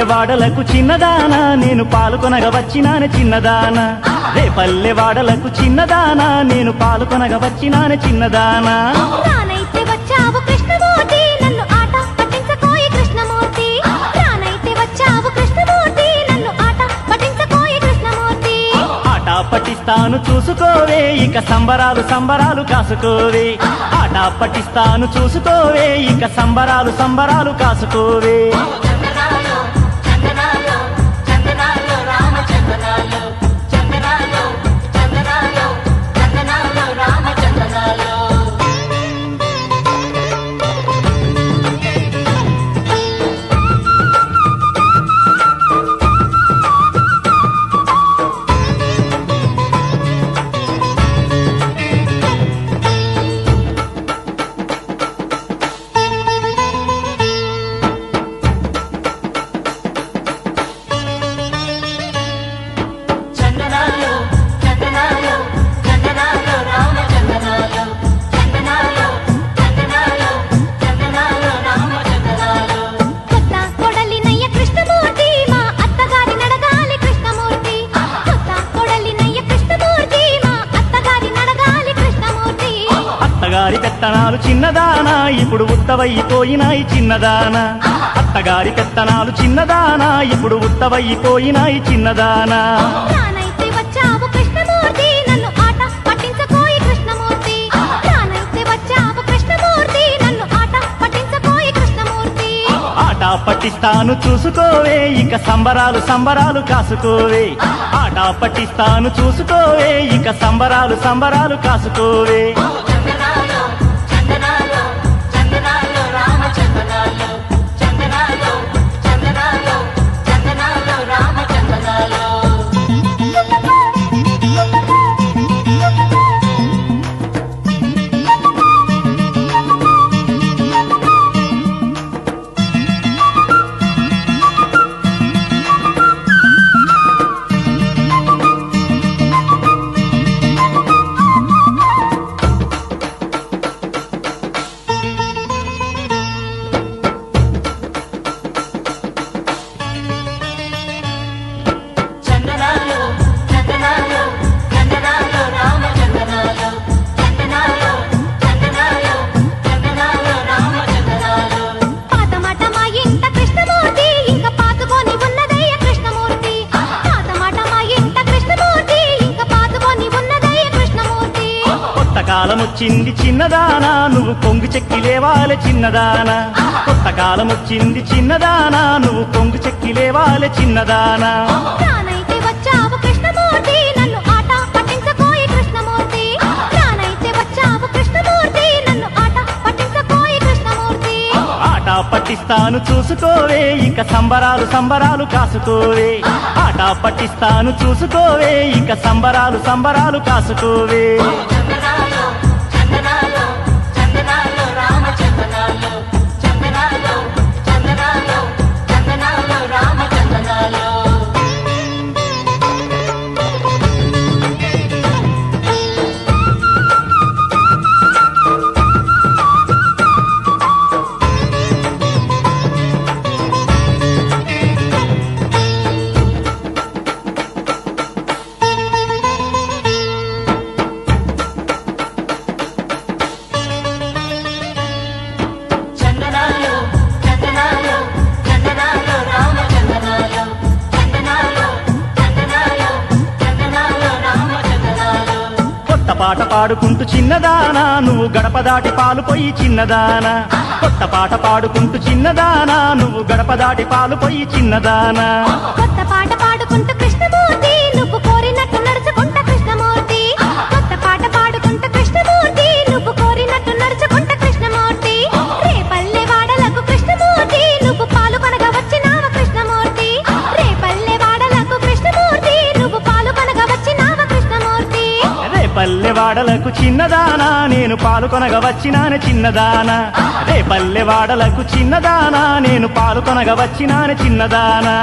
పల్లెవాడలకు చిన్నదానా నేను పాల్గొనగా వచ్చినాను చిన్నదానా రే పల్లెవాడలకు చిన్నదానా నేను పాల్గొనగా వచ్చినాను చిన్నదానా రానైతే వచ్చావు కృష్ణమూర్తి నన్ను ఆట పట్టించకోయి కృష్ణమూర్తి రానైతే వచ్చావు కృష్ణమూర్తి నన్ను ఆట పట్టించకోయి కృష్ణమూర్తి ఆట పట్టిస్తాను చూసుకోవే ఇక సంబరాలు సంబరాలు కాసుకోవే ఆట పట్టిస్తాను చూసుకోవే ఇక సంబరాలు సంబరాలు కాసుకోవే అత్తగారి పెత్తనాలు చిన్నదానా ఇప్పుడు ఉత్తవైపోయినాయి చిన్నదానా అత్తగారి పెత్తనాలు చిన్నదానా ఇప్పుడు ఉత్తవైపోయినాయి చిన్నదానా రానైతే వచ్చావు కృష్ణమూర్తి నన్ను ఆట పట్టించకోయి కృష్ణమూర్తి రానైతే వచ్చావు కృష్ణమూర్తి నన్ను ఆట పట్టించకోయి కృష్ణమూర్తి ఆట పట్టిస్తాను చూసుకోవే ఇక సంబరాలు సంబరాలు కాసుకోవే ఆట పట్టిస్తాను చూసుకోవే ఇక సంబరాలు సంబరాలు కాసుకోవే కాలం వచ్చింది చిన్నదానా నువ్వు పొంగు చెక్కి లేవాలే చిన్నదానా కొత్త కాలం వచ్చింది చిన్నదానా నువ్వు పొంగు చెక్కి లేవాలే చిన్నదానా రానైతే వచ్చావు కృష్ణమూర్తి నన్ను ఆట పట్టించకోయి కృష్ణమూర్తి రానైతే వచ్చావు కృష్ణమూర్తి నన్ను ఆట పట్టించకోయి కృష్ణమూర్తి ఆట పట్టిస్తాను చూసుకోవే ఇక సంబరాలు సంబరాలు కాసుకోవే ఆట పట్టిస్తాను చూసుకోవే ఇక సంబరాలు సంబరాలు కాసుకోవే పాట పాడుకుంటూ చిన్నదానా నువ్వు గడప దాటి పాలు పోయి చిన్నదానా కొత్త పాట పాడుకుంటూ చిన్నదానా నువ్వు గడప దాటి పాలు పోయి చిన్నదానా కొత్త పాట పాడుకుంటూ కృష్ణమూర్తి నువ్వు కోరినట్టు నడుచుకుంటా కృష్ణమూర్తి కొత్త పాట పాడుకుంటూ కృష్ణమూర్తి నువ్వు కోరినట్టు నడుచుకుంటా కృష్ణమూర్తి రే పల్లెవాడలకు కృష్ణమూర్తి నువ్వు పాల్గొనగా వచ్చినావ కృష్ణమూర్తి రే పల్లెవాడలకు కృష్ణమూర్తి నువ్వు పాల్గొనగా వచ్చినావ కృష్ణమూర్తి రే పల్లెవాడలకు చిన్నదానా నేను పాల్గొనగా వచ్చినాను చిన్నదానా రే పల్లెవాడలకు చిన్నదానా నేను పాల్గొనగా వచ్చినాను చిన్నదానా